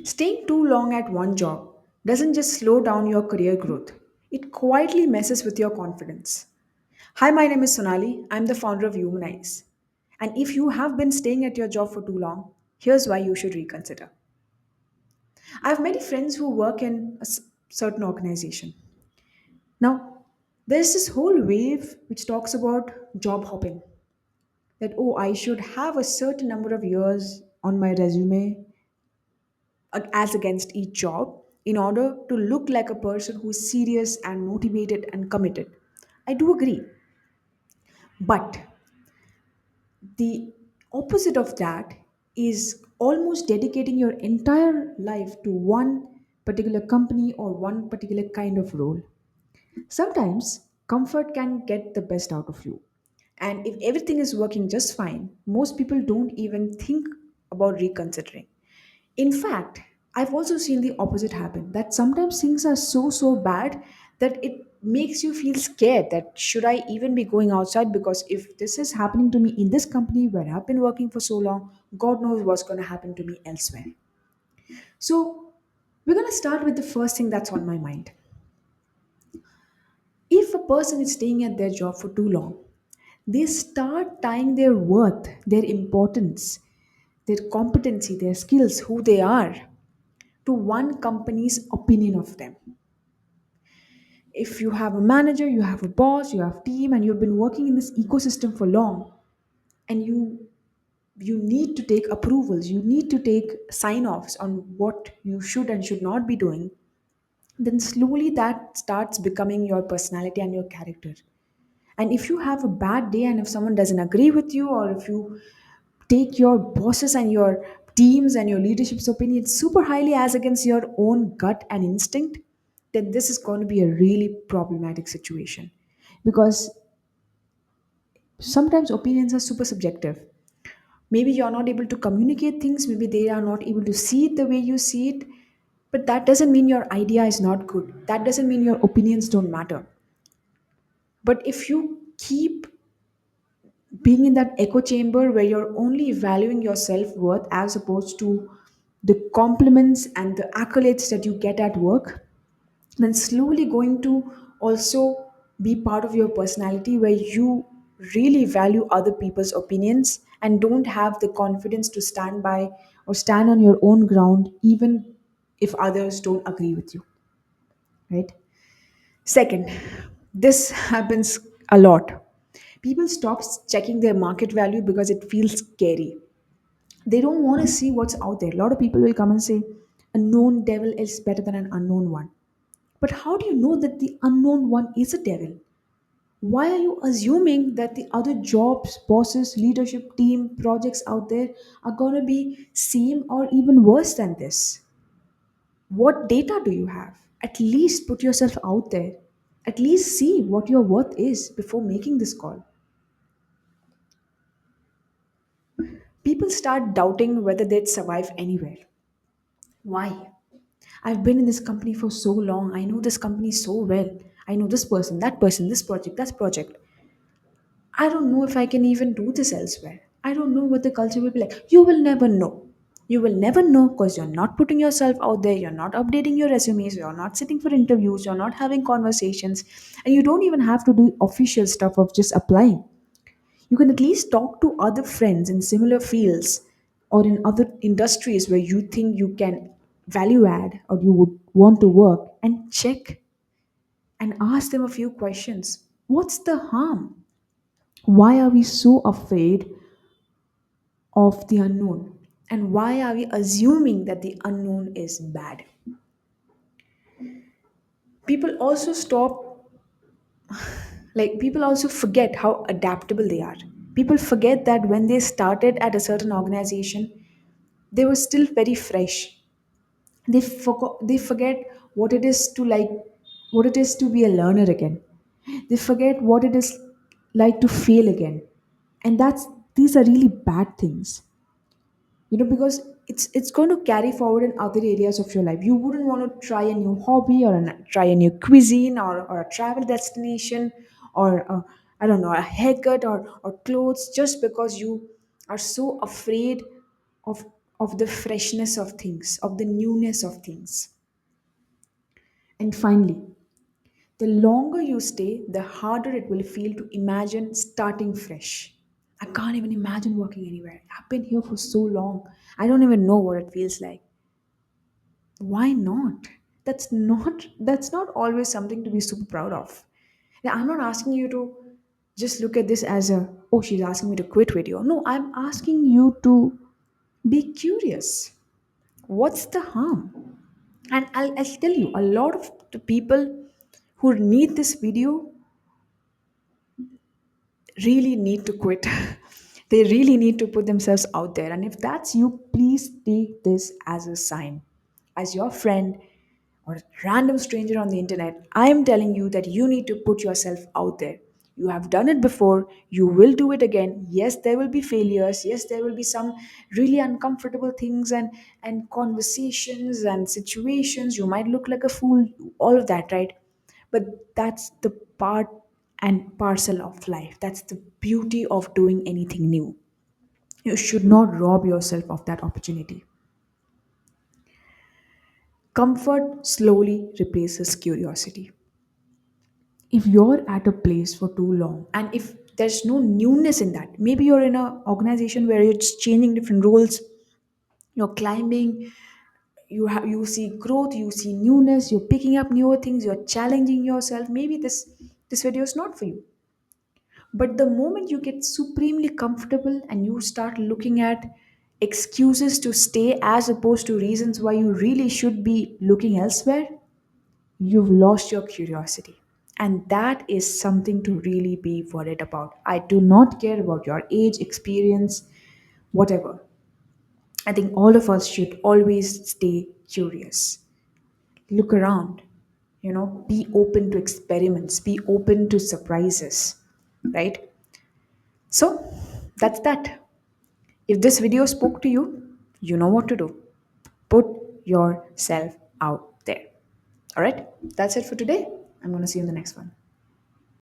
Staying too long at one job doesn't just slow down your career growth, it quietly messes with your confidence. Hi, my name is Sonali. I'm the founder of Youmanize. And if you have been staying at your job for too long, here's why you should reconsider. I have many friends who work in a certain organization. Now, there's this whole wave which talks about job hopping. That, oh, I should have a certain number of years on my resume as against each job in order to look like a person who's serious and motivated and committed. I do agree. But the opposite of that is almost dedicating your entire life to one particular company or one particular kind of role. Sometimes comfort can get the best out of you. And if everything is working just fine, most people don't even think about reconsidering. In fact, I've also seen the opposite happen that sometimes things are so bad that it makes you feel scared that should I even be going outside, because if this is happening to me in this company where I've been working for so long, God knows what's going to happen to me elsewhere. So, we're going to start with the first thing that's on my mind. If a person is staying at their job for too long, they start tying their worth, their importance, their competency, their skills, who they are, to one company's opinion of them. If you have a manager, you have a boss, you have team, and you've been working in this ecosystem for long, and you need to take approvals, you need to take sign offs on what you should and should not be doing, then slowly that starts becoming your personality and your character. And if you have a bad day and if someone doesn't agree with you, or if you take your bosses and your teams and your leadership's opinion super highly as against your own gut and instinct, then this is going to be a really problematic situation. Because sometimes opinions are super subjective. Maybe you're not able to communicate things, maybe they are not able to see it the way you see it, but that doesn't mean your idea is not good. That doesn't mean your opinions don't matter. But if you keep being in that echo chamber where you're only valuing your self-worth as opposed to the compliments and the accolades that you get at work, then slowly going to also be part of your personality where you really value other people's opinions and don't have the confidence to stand by or stand on your own ground even if others don't agree with you, right? Second, this happens a lot. People stop checking their market value because it feels scary. They don't want to see what's out there. A lot of people will come and say, a known devil is better than an unknown one. But how do you know that the unknown one is a devil? Why are you assuming that the other jobs, bosses, leadership team, projects out there are going to be same or even worse than this? What data do you have? At least put yourself out there. At least see what your worth is before making this call. People start doubting whether they'd survive anywhere. Why? I've been in this company for so long. I know this company so well. I know this person, this project, that project. I don't know if I can even do this elsewhere. I don't know what the culture will be like. You will never know. You will never know because you're not putting yourself out there, you're not updating your resumes, you're not sitting for interviews, you're not having conversations, and you don't even have to do official stuff of just applying. You can at least talk to other friends in similar fields or in other industries where you think you can value add or you would want to work, and check and ask them a few questions. What's the harm? Why are we so afraid of the unknown? And why are we assuming that the unknown is bad? People also people also forget how adaptable they are. People forget that when they started at a certain organization, they were still very fresh. They forget what it is to what it is to be a learner again. They forget what it is like to fail again. And these are really bad things, because it's going to carry forward in other areas of your life. You wouldn't want to try a new hobby or try a new cuisine, or a travel destination, or I don't know, a haircut, or clothes, just because you are so afraid of of the freshness of things, of the newness of things. And finally, the longer you stay, the harder it will feel to imagine starting fresh. I can't even imagine working anywhere. I've been here for so long. I don't even know what it feels like. Why not? That's not always something to be super proud of. Now, I'm not asking you to just look at this as a, oh, she's asking me to quit video. No, I'm asking you to be curious. What's the harm? And I'll tell you, a lot of the people who need this video really need to quit. They really need to put themselves out there. And if that's you, please take this as a sign. As your friend or a random stranger on the internet, I am telling you that you need to put yourself out there. You have done it before, you will do it again. Yes, there will be failures. Yes, there will be some really uncomfortable things and conversations and situations. You might look like a fool, all of that, right? But that's the part and parcel of life. That's the beauty of doing anything new. You should not rob yourself of that opportunity. Comfort slowly replaces curiosity. If you're at a place for too long and if there's no newness in that, maybe you're in an organization where you're just changing different roles, you're climbing, you see growth, you see newness, you're picking up newer things, you're challenging yourself, maybe this video is not for you. But the moment you get supremely comfortable and you start looking at excuses to stay as opposed to reasons why you really should be looking elsewhere, you've lost your curiosity. And that is something to really be worried about. I do not care about your age, experience, whatever. I think all of us should always stay curious. Look around, be open to experiments, be open to surprises, right? So that's that. If this video spoke to you, you know what to do. Put yourself out there. All right, that's it for today. I'm going to see you in the next one.